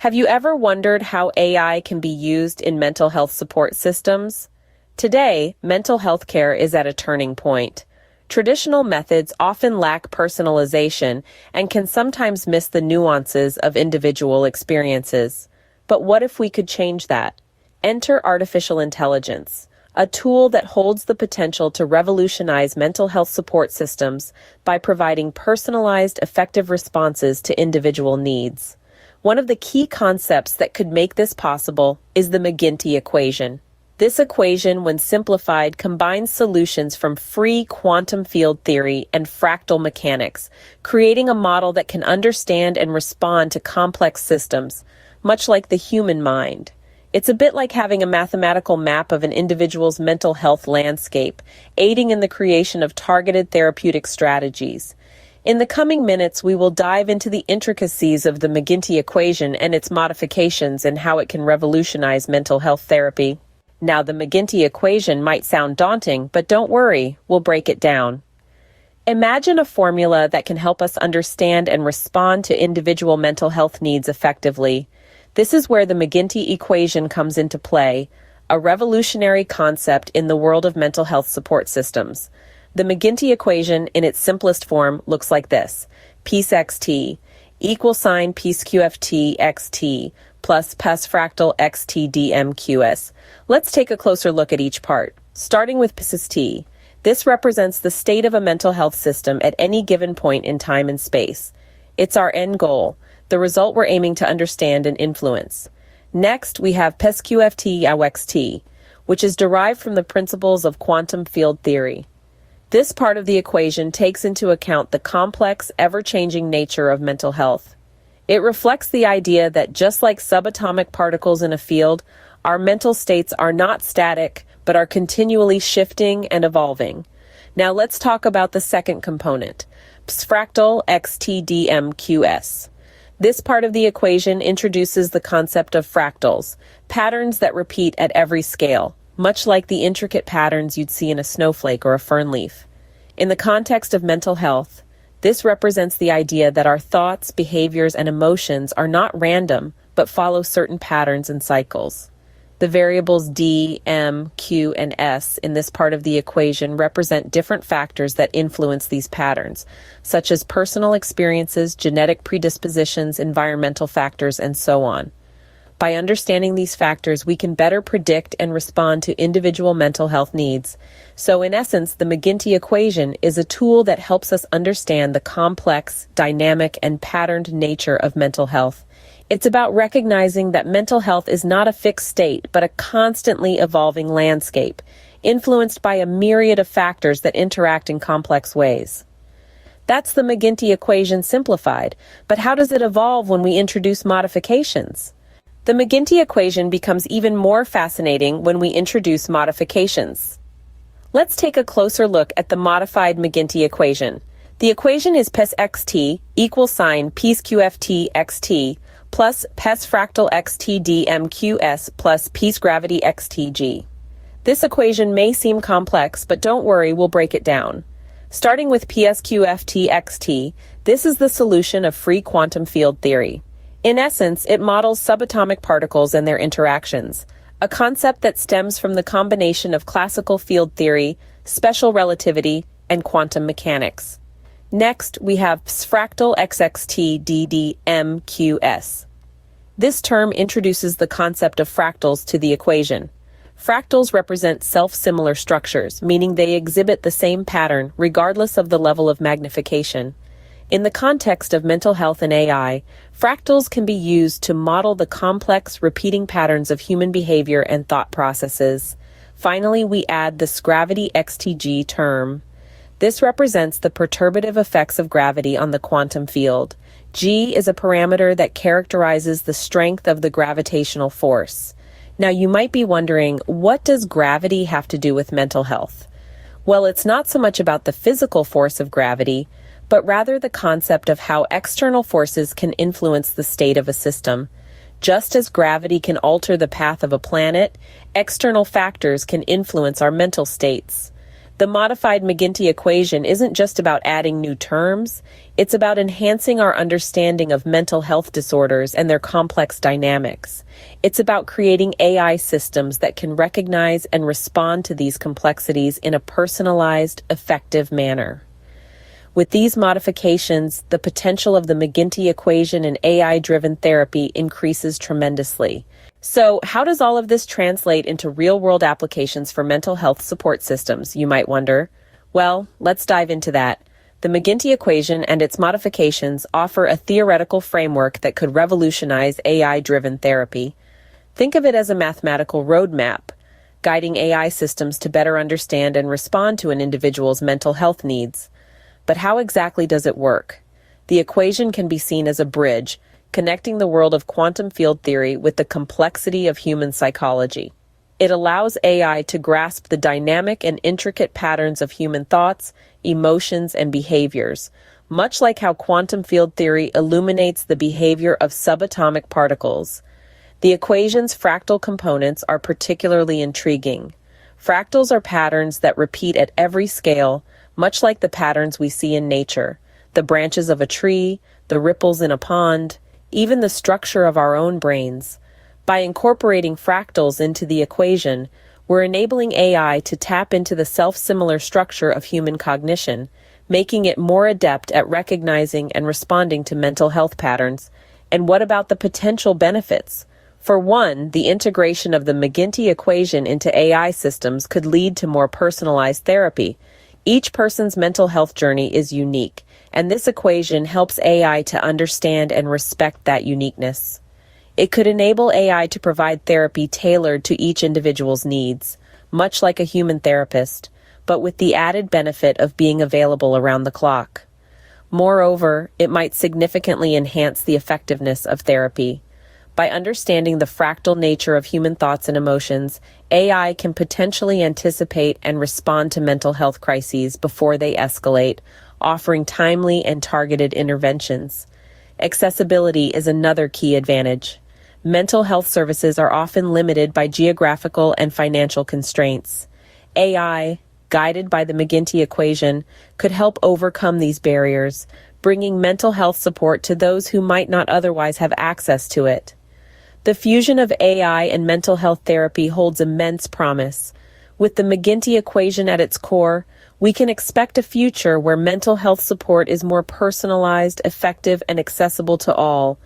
Have you ever wondered how AI can be used in mental health support systems? Today, mental health care is at a turning point. Traditional methods often lack personalization and can sometimes miss the nuances of individual experiences. But what if we could change that? Enter artificial intelligence, a tool that holds the potential to revolutionize mental health support systems by providing personalized, effective responses to individual needs. One of the key concepts that could make this possible is the McGinty Equation. This equation, when simplified, combines solutions from free quantum field theory and fractal mechanics, creating a model that can understand and respond to complex systems, much like the human mind. It's a bit like having a mathematical map of an individual's mental health landscape, aiding in the creation of targeted therapeutic strategies. In the coming minutes, we will dive into the intricacies of the McGinty Equation and its modifications and how it can revolutionize mental health therapy. Now, the McGinty Equation might sound daunting, but don't worry, we'll break it down. Imagine a formula that can help us understand and respond to individual mental health needs effectively. This is where the McGinty Equation comes into play, a revolutionary concept in the world of mental health support systems. The McGinty Equation, in its simplest form, looks like this: Peace xt equals sign Peace qft xt plus Pes fractal xt dmqs. Let's take a closer look at each part. Starting with Peace t. This represents the state of a mental health system at any given point in time and space. It's our end goal, the result we're aiming to understand and influence. Next, we have Pes qft xt, which is derived from the principles of quantum field theory. This part of the equation takes into account the complex, ever-changing nature of mental health. It reflects the idea that just like subatomic particles in a field, our mental states are not static, but are continually shifting and evolving. Now let's talk about the second component, fractal xtdmqs. This part of the equation introduces the concept of fractals, patterns that repeat at every scale, much like the intricate patterns you'd see in a snowflake or a fern leaf. In the context of mental health, this represents the idea that our thoughts, behaviors, and emotions are not random, but follow certain patterns and cycles. The variables D, M, Q, and S in this part of the equation represent different factors that influence these patterns, such as personal experiences, genetic predispositions, environmental factors, and so on. By understanding these factors, we can better predict and respond to individual mental health needs. So in essence, the McGinty Equation is a tool that helps us understand the complex, dynamic, and patterned nature of mental health. It's about recognizing that mental health is not a fixed state, but a constantly evolving landscape, influenced by a myriad of factors that interact in complex ways. That's the McGinty Equation simplified, but how does it evolve when we introduce modifications? The McGinty Equation becomes even more fascinating when we introduce modifications. Let's take a closer look at the modified McGinty Equation. The equation is Pes xt equals sign Peace qft xt plus Pes fractal xt dmqs plus Peace gravity xtg. This equation may seem complex, but don't worry, we'll break it down. Starting with Ps qft xt, this is the solution of free quantum field theory. In essence, it models subatomic particles and their interactions, a concept that stems from the combination of classical field theory, special relativity, and quantum mechanics. Next, we have fractal xxt ddmqs. This term introduces the concept of fractals to the equation. Fractals represent self-similar structures, meaning they exhibit the same pattern regardless of the level of magnification. In the context of mental health and AI, fractals can be used to model the complex, repeating patterns of human behavior and thought processes. Finally, we add the gravity xtg term. This represents the perturbative effects of gravity on the quantum field. G is a parameter that characterizes the strength of the gravitational force. Now, you might be wondering, what does gravity have to do with mental health? Well, it's not so much about the physical force of gravity, but rather the concept of how external forces can influence the state of a system. Just as gravity can alter the path of a planet, external factors can influence our mental states. The modified McGinty equation isn't just about adding new terms, it's about enhancing our understanding of mental health disorders and their complex dynamics. It's about creating AI systems that can recognize and respond to these complexities in a personalized, effective manner. With these modifications, the potential of the McGinty equation in AI-driven therapy increases tremendously. So, how does all of this translate into real-world applications for mental health support systems, you might wonder? Well, let's dive into that. The McGinty equation and its modifications offer a theoretical framework that could revolutionize AI-driven therapy. Think of it as a mathematical roadmap, guiding AI systems to better understand and respond to an individual's mental health needs. But how exactly does it work? The equation can be seen as a bridge, connecting the world of quantum field theory with the complexity of human psychology. It allows AI to grasp the dynamic and intricate patterns of human thoughts, emotions, and behaviors, much like how quantum field theory illuminates the behavior of subatomic particles. The equation's fractal components are particularly intriguing. Fractals are patterns that repeat at every scale, much like the patterns we see in nature, the branches of a tree, the ripples in a pond, even the structure of our own brains. By incorporating fractals into the equation, we're enabling AI to tap into the self-similar structure of human cognition, making it more adept at recognizing and responding to mental health patterns. And what about the potential benefits? For one, the integration of the McGinty equation into AI systems could lead to more personalized therapy. Each person's mental health journey is unique, and this equation helps AI to understand and respect that uniqueness. It could enable AI to provide therapy tailored to each individual's needs, much like a human therapist, but with the added benefit of being available around the clock. Moreover, it might significantly enhance the effectiveness of therapy. By understanding the fractal nature of human thoughts and emotions, AI can potentially anticipate and respond to mental health crises before they escalate, offering timely and targeted interventions. Accessibility is another key advantage. Mental health services are often limited by geographical and financial constraints. AI, guided by the McGinty equation, could help overcome these barriers, bringing mental health support to those who might not otherwise have access to it. The fusion of AI and mental health therapy holds immense promise. With the McGinty equation at its core, we can expect a future where mental health support is more personalized, effective, and accessible to all,